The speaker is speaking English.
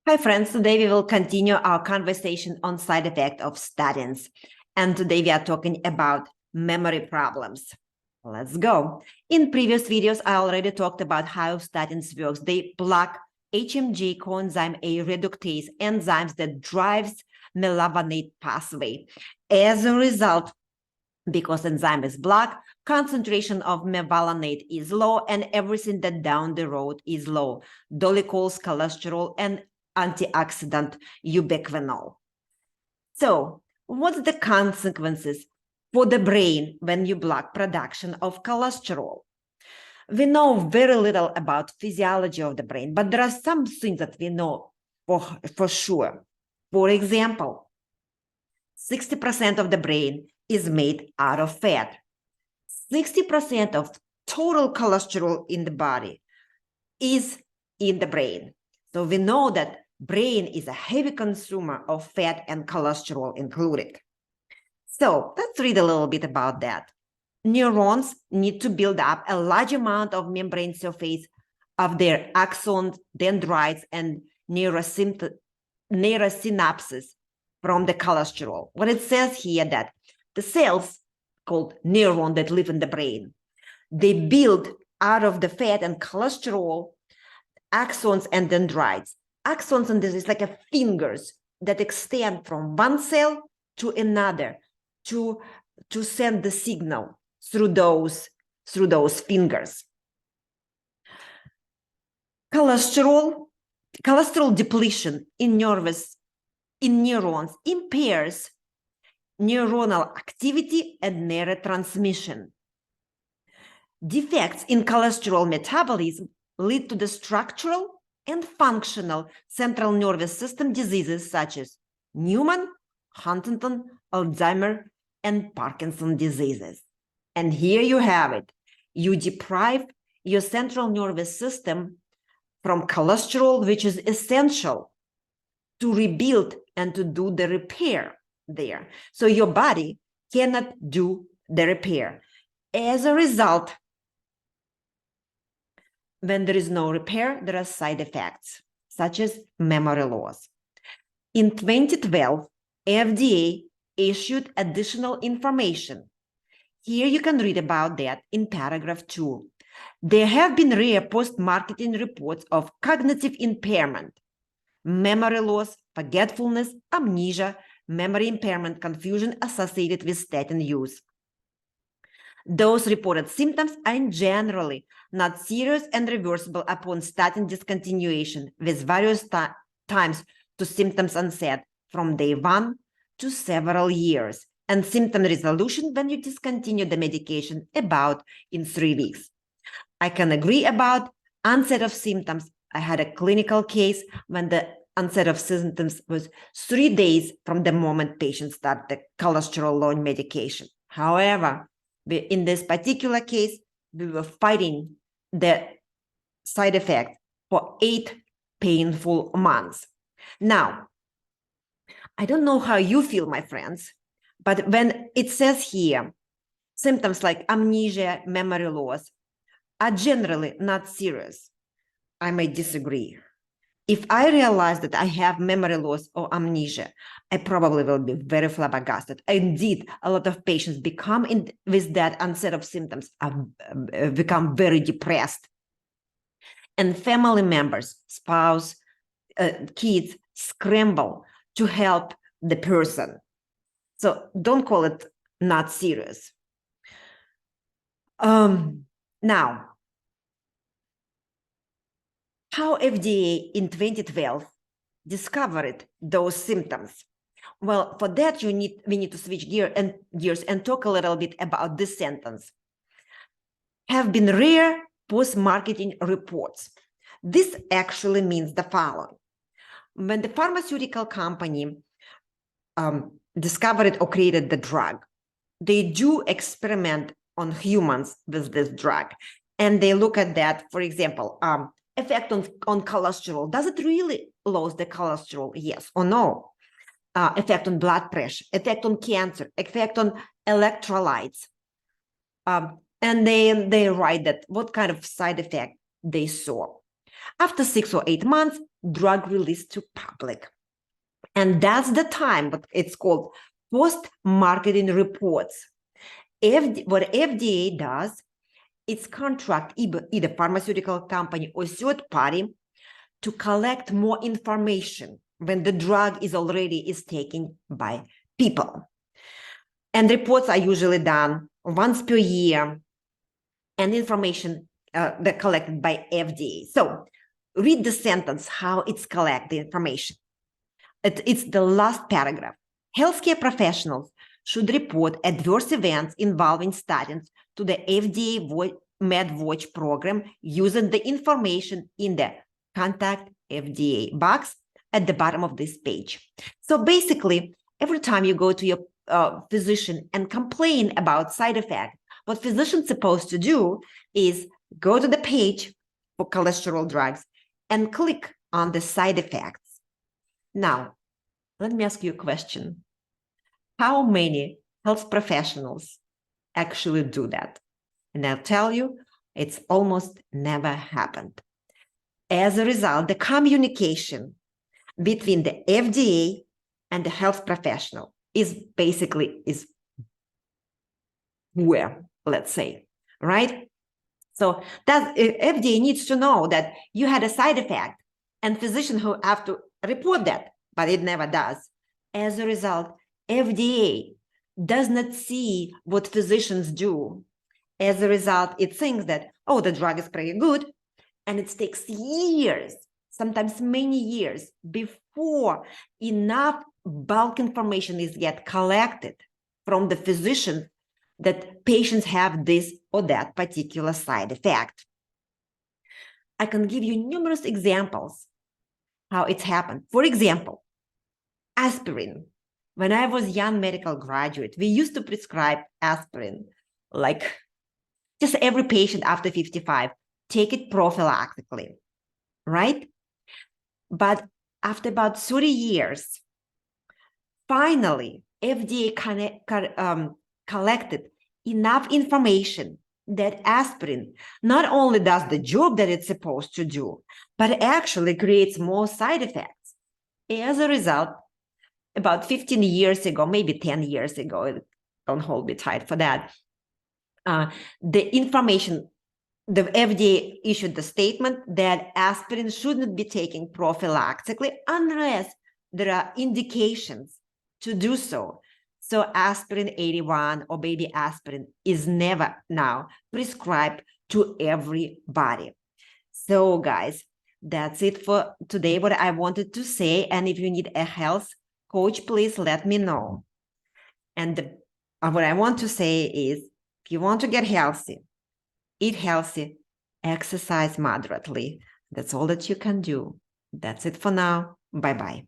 Hi friends, today we will continue our conversation on side effect of statins. And today we are talking about memory problems. Let's go. In previous videos, I already talked about how statins works. They block HMG coenzyme A reductase enzymes that drives mevalonate pathway. As a result, because enzyme is blocked, concentration of mevalonate is low and everything that down the road is low. Dolichols, cholesterol, and antioxidant ubiquinol. So what's the consequences for the brain when you block production of cholesterol? We know very little about physiology of the brain, but there are some things that we know for sure. For example, 60% of the brain is made out of fat. 60% of total cholesterol in the body is in the brain. So we know that brain is a heavy consumer of fat and cholesterol included. So let's read a little bit about that. Neurons need to build up a large amount of membrane surface of their axons, dendrites, and neurosynapses from the cholesterol. What it says here that the cells called neuron that live in the brain, they build out of the fat and cholesterol axons and dendrites. Axons and this is like a fingers that extend from one cell to another to send the signal through those fingers. Cholesterol depletion in neurons impairs neuronal activity and neurotransmission. Defects in cholesterol metabolism lead to the structural and functional central nervous system diseases such as Newman, Huntington, Alzheimer, and Parkinson diseases. And here you have it. You deprive your central nervous system from cholesterol, which is essential to rebuild and to do the repair there. So your body cannot do the repair. As a result, when there is no repair, there are side effects, such as memory loss. In 2012, FDA issued additional information. Here you can read about that in paragraph 2. There have been rare post-marketing reports of cognitive impairment, memory loss, forgetfulness, amnesia, memory impairment, confusion associated with statin use. Those reported symptoms are generally not serious and reversible upon statin discontinuation, with various times to symptoms onset from day 1 to several years, and symptom resolution when you discontinue the medication about in 3 weeks. I can agree about onset of symptoms. I had a clinical case when the onset of symptoms was 3 days from the moment patient started the cholesterol-lowering medication. However, in this particular case, we were fighting the side effect for 8 painful months. Now, I don't know how you feel, my friends, but when it says here, symptoms like amnesia, memory loss are generally not serious, I may disagree. If I realize that I have memory loss or amnesia, I probably will be very flabbergasted. Indeed, a lot of patients with that onset of symptoms become very depressed. And family members, spouse, kids scramble to help the person. So don't call it not serious. Now, how FDA in 2012 discovered those symptoms? Well, for that, we need to switch gears and talk a little bit about this sentence. Have been rare post-marketing reports. This actually means the following. When the pharmaceutical company discovered or created the drug, they do experiment on humans with this drug. And they look at that, for example, effect on cholesterol. Does it really lose the cholesterol? Yes or no? Effect on blood pressure, effect on cancer, effect on electrolytes. And they write that what kind of side effect they saw. After 6 or 8 months, drug released to public. And that's the time, what it's called post-marketing reports. What FDA does, it's contract either pharmaceutical company or third party to collect more information when the drug is already taken by people. And reports are usually done once per year, and information that collected by FDA. So read the sentence, how it's collect the information. It's the last paragraph. Healthcare professionals should report adverse events involving statins to the FDA MedWatch program using the information in the Contact FDA box at the bottom of this page. So basically, every time you go to your physician and complain about side effects, what physician's supposed to do is go to the page for cholesterol drugs and click on the side effects. Now, let me ask you a question. How many health professionals actually do that? And I'll tell you, it's almost never happened. As a result, the communication between the FDA and the health professional is basically where, let's say, right? So that FDA needs to know that you had a side effect, and physicians who have to report that, but it never does. As a result, FDA does not see what physicians do. As a result, it thinks that, oh, the drug is pretty good, and it takes years, sometimes many years, before enough bulk information is yet collected from the physician that patients have this or that particular side effect. I can give you numerous examples how it's happened. For example, aspirin. When I was a young medical graduate, we used to prescribe aspirin, like just every patient after 55, take it prophylactically, right? But after about 30 years, finally, FDA collected enough information that aspirin not only does the job that it's supposed to do, but actually creates more side effects. As a result, about 15 years ago, maybe 10 years ago, don't hold me tight for that, the information, the FDA issued the statement that aspirin shouldn't be taken prophylactically unless there are indications to do so. So aspirin 81 or baby aspirin is never now prescribed to everybody. So guys, that's it for today, what I wanted to say. And if you need a health coach, please let me know. And what I want to say is, if you want to get healthy, eat healthy, exercise moderately. That's all that you can do. That's it for now. Bye-bye.